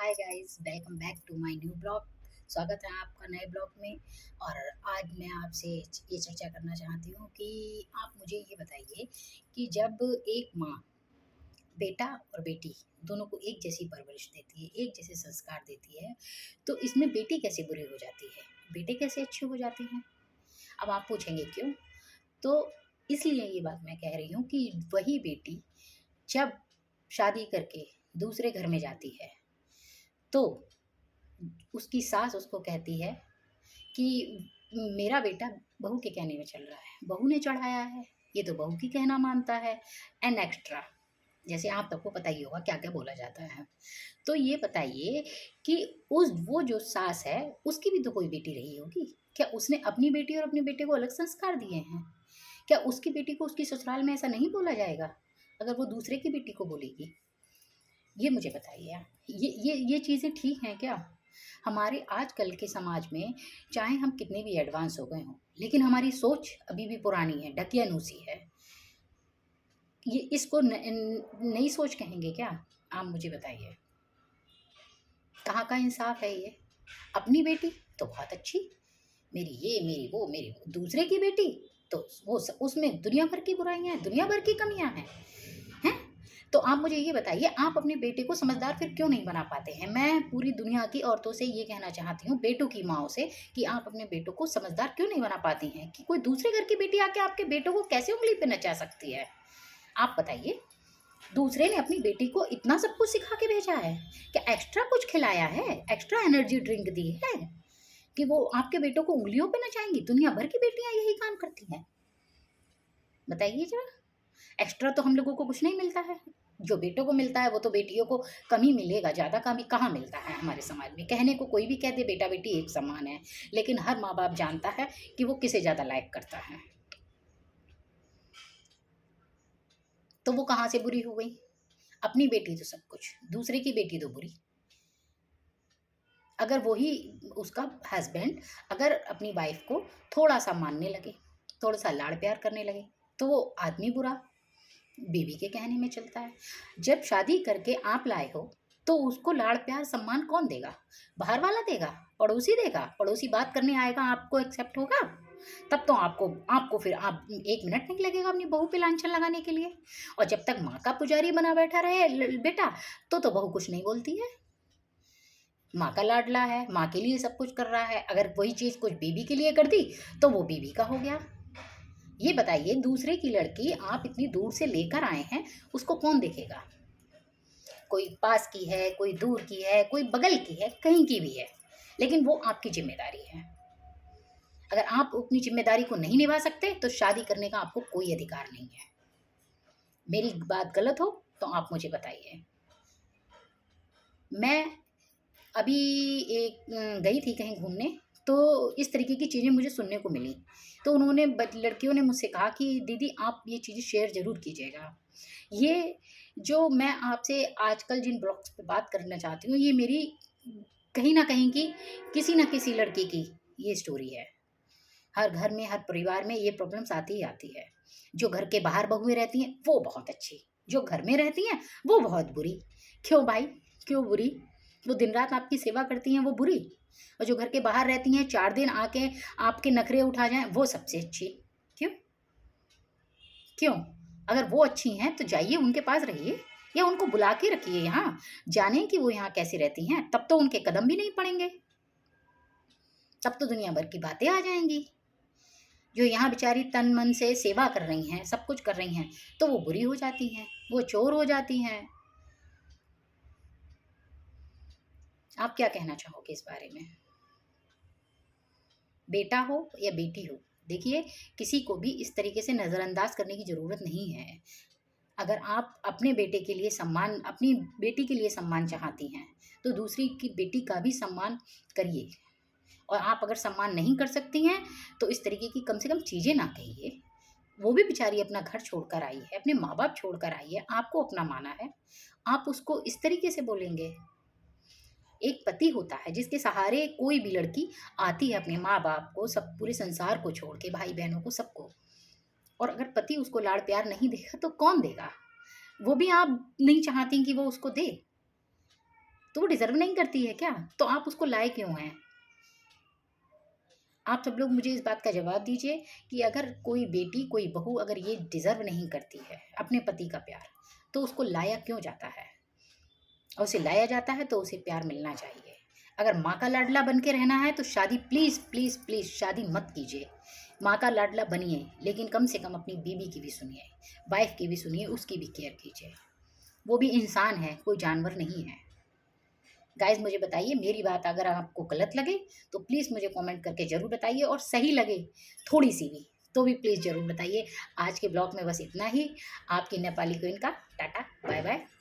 Hi guys, welcome back to my new blog. स्वागत है आपका नए ब्लॉग में। और आज मैं आपसे ये चर्चा करना चाहती हूँ कि आप मुझे ये बताइए कि जब एक माँ बेटा और बेटी दोनों को एक जैसी परवरिश देती है, एक जैसे संस्कार देती है, तो इसमें बेटी कैसे बुरी हो जाती है, बेटे कैसे अच्छे हो जाते हैं? अब आप पूछेंगे क्यों? तो इसलिए ये बात मैं कह रही हूँ कि वही बेटी जब शादी करके दूसरे घर में जाती है, तो उसकी सास उसको कहती है कि मेरा बेटा बहू के कहने में चल रहा है, बहू ने चढ़ाया है, ये तो बहू की कहना मानता है। एंड एक्स्ट्रा, जैसे आप सबको पता ही होगा क्या क्या बोला जाता है। तो ये बताइए कि उस वो जो सास है उसकी भी तो कोई बेटी रही होगी। क्या उसने अपनी बेटी और अपने बेटे को अलग संस्कार दिए हैं? क्या उसकी बेटी को उसकी ससुराल में ऐसा नहीं बोला जाएगा अगर वो दूसरे की बेटी को बोलेगी? ये मुझे बताइए आप। ये चीज़ें ठीक हैं क्या? हमारे आजकल के समाज में चाहे हम कितने भी एडवांस हो गए हों, लेकिन हमारी सोच अभी भी पुरानी है, ढकियानुसी है। ये इसको नई सोच कहेंगे क्या? आप मुझे बताइए, कहाँ का इंसाफ है ये? अपनी बेटी तो बहुत अच्छी, मेरी ये, मेरी वो, मेरी वो। दूसरे की बेटी तो उसमें दुनिया भर की बुराइयां हैं, दुनिया भर की कमियां हैं। हैं? तो आप मुझे ये बताइए, आप अपने बेटे को समझदार फिर क्यों नहीं बना पाते हैं? मैं पूरी दुनिया की औरतों से ये कहना चाहती हूँ, बेटों की माँओं से, कि आप अपने बेटों को समझदार क्यों नहीं बना पाती हैं? कि कोई दूसरे घर की बेटी आके आपके बेटों को कैसे उँगली पे नचा सकती है? आप बताइए। दूसरे ने अपनी बेटी को इतना सब कुछ सिखा के भेजा है, क्या एक्स्ट्रा कुछ खिलाया है, एक्स्ट्रा एनर्जी ड्रिंक दी है कि वो आपके बेटों को उँगलियों पे नचाएंगी? दुनिया भर की बेटियां यही काम करती हैं। बताइए जरा। एक्स्ट्रा तो हम लोगों को कुछ नहीं मिलता है। जो बेटों को मिलता है वो तो बेटियों को कम ही मिलेगा, ज़्यादा कम ही कहाँ मिलता है हमारे समाज में। कहने को कोई भी कह दे बेटा बेटी एक समान है, लेकिन हर माँ बाप जानता है कि वो किसे ज़्यादा लायक करता है। तो वो कहाँ से बुरी हो गई? अपनी बेटी तो सब कुछ, दूसरे की बेटी तो बुरी। अगर वही उसका हस्बैंड अगर अपनी वाइफ को थोड़ा सा मानने लगे, थोड़ा सा लाड़ प्यार करने लगे, तो वो आदमी बुरा, बीवी के कहने में चलता है। जब शादी करके आप लाए हो तो उसको लाड़ प्यार सम्मान कौन देगा? बाहर वाला देगा? पड़ोसी देगा? पड़ोसी बात करने आएगा, आपको एक्सेप्ट होगा? तब तो आपको आपको फिर आप 1 मिनट नहीं लगेगा अपनी बहू पे लांछन लगाने के लिए। और जब तक माँ का पुजारी बना बैठा रहे बेटा, तो बहू कुछ नहीं बोलती है। माँ का लाडला है, माँ के लिए सब कुछ कर रहा है। अगर वही चीज़ कुछ बीवी के लिए कर दी तो वो बीवी का हो गया। ये बताइए, दूसरे की लड़की आप इतनी दूर से लेकर आए हैं, उसको कौन देखेगा? कोई पास की है, कोई दूर की है, कोई बगल की है, कहीं की भी है, लेकिन वो आपकी जिम्मेदारी है। अगर आप अपनी जिम्मेदारी को नहीं निभा सकते तो शादी करने का आपको कोई अधिकार नहीं है। मेरी बात गलत हो तो आप मुझे बताइए। मैं अभी गई थी कहीं घूमने, तो इस तरीके की चीज़ें मुझे सुनने को मिली। तो उन्होंने लड़कियों ने मुझसे कहा कि दीदी आप ये चीज़ें शेयर ज़रूर कीजिएगा। ये जो मैं आपसे आजकल जिन ब्लॉग्स पे बात करना चाहती हूँ, ये मेरी कहीं ना कहीं की किसी ना किसी लड़की की ये स्टोरी है। हर घर में, हर परिवार में ये प्रॉब्लम्स आती ही आती है। जो घर के बाहर बहुएं रहती हैं वो बहुत अच्छी, जो घर में रहती हैं वो बहुत बुरी। क्यों भाई, क्यों बुरी? वो दिन रात आपकी सेवा करती हैं वो बुरी, और जो घर के बाहर रहती हैं 4 दिन आके आपके नखरे उठा जाएं वो सबसे अच्छी। क्यों? क्यों? अगर वो अच्छी हैं तो जाइए उनके पास रहिए, या उनको बुला के रखिए यहाँ, जाने कि वो यहाँ कैसे रहती हैं, तब तो उनके कदम भी नहीं पड़ेंगे। तब तो दुनिया भर की बातें आ जाएंगी। जो यहाँ बेचारी तन मन से सेवा कर रही हैं, सब कुछ कर रही हैं, तो वो बुरी हो जाती हैं, वो चोर हो जाती हैं। आप क्या कहना चाहोगे इस बारे में? बेटा हो या बेटी हो, देखिए, किसी को भी इस तरीके से नज़रअंदाज करने की ज़रूरत नहीं है। अगर आप अपने बेटे के लिए सम्मान, अपनी बेटी के लिए सम्मान चाहती हैं, तो दूसरी की बेटी का भी सम्मान करिए। और आप अगर सम्मान नहीं कर सकती हैं तो इस तरीके की कम से कम चीज़ें ना कहिए। वो भी बेचारी अपना घर छोड़कर आई है, अपने माँ बाप छोड़कर आई है, आपको अपना माना है, आप उसको इस तरीके से बोलेंगे? एक पति होता है जिसके सहारे कोई भी लड़की आती है अपने माँ बाप को, सब पूरे संसार को छोड़ के, भाई बहनों को, सबको। और अगर पति उसको लाड़ प्यार नहीं देगा तो कौन देगा? वो भी आप नहीं चाहती कि वो उसको दे। तो वो डिज़र्व नहीं करती है क्या? तो आप उसको लाए क्यों हैं? आप सब लोग मुझे इस बात का जवाब दीजिए कि अगर कोई बेटी, कोई बहू अगर ये डिज़र्व नहीं करती है अपने पति का प्यार, तो उसको लाया क्यों जाता है? और उसे लाया जाता है तो उसे प्यार मिलना चाहिए। अगर माँ का लाडला बन के रहना है तो शादी प्लीज़ प्लीज़ प्लीज़ शादी मत कीजिए। माँ का लाडला बनिए, लेकिन कम से कम अपनी बीवी की भी सुनिए, वाइफ की भी सुनिए, उसकी भी केयर कीजिए। वो भी इंसान है, कोई जानवर नहीं है। गाइस मुझे बताइए, मेरी बात अगर आपको गलत लगे तो प्लीज़ मुझे कमेंट करके ज़रूर बताइए, और सही लगे थोड़ी सी भी तो भी प्लीज़ ज़रूर बताइए। आज के ब्लॉग में बस इतना ही। आपकी नेपाली क्वीन का टाटा बाय बाय।